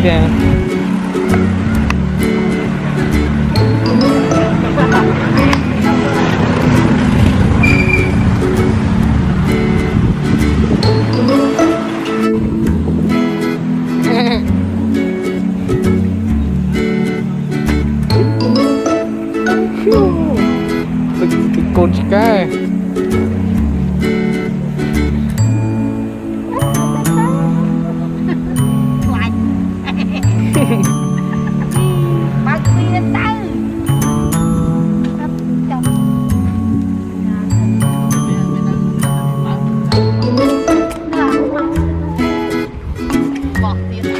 nè. Cái con cá bắt viên tới bọt tiền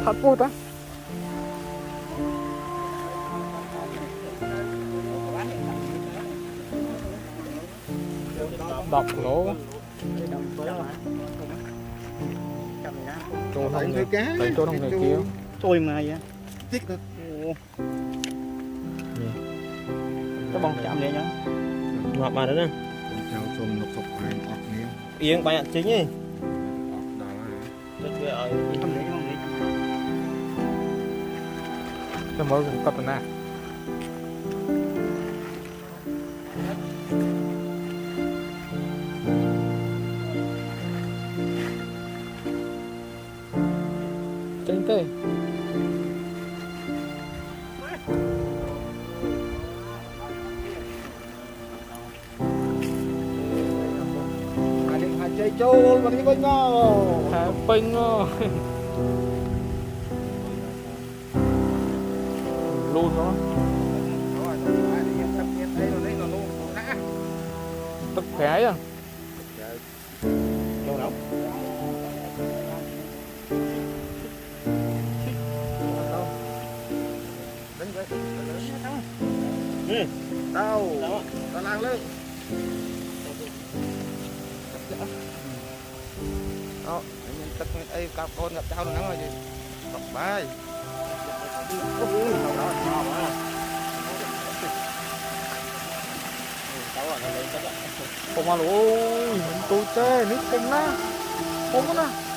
thật vô ta. Đọc lỗ chỗ không người cá, chỗ không người kia tôi mà vậy chích được cái bông chạm này nhá ngọt mà đó nè chào xôm nộp sọc bài ọt nè yên bài chính ấy đó là tôi ở không để cho mới cặp nè. Trên thế chơi trâu mà cái bên ngò hả pin luôn đó tất cả à đâu đâu tao tao lang lên đó tất ấy cặp con gặp cháu nó nắng rồi gì đọc bài không mà lỗi tôi chơi nước không na không có na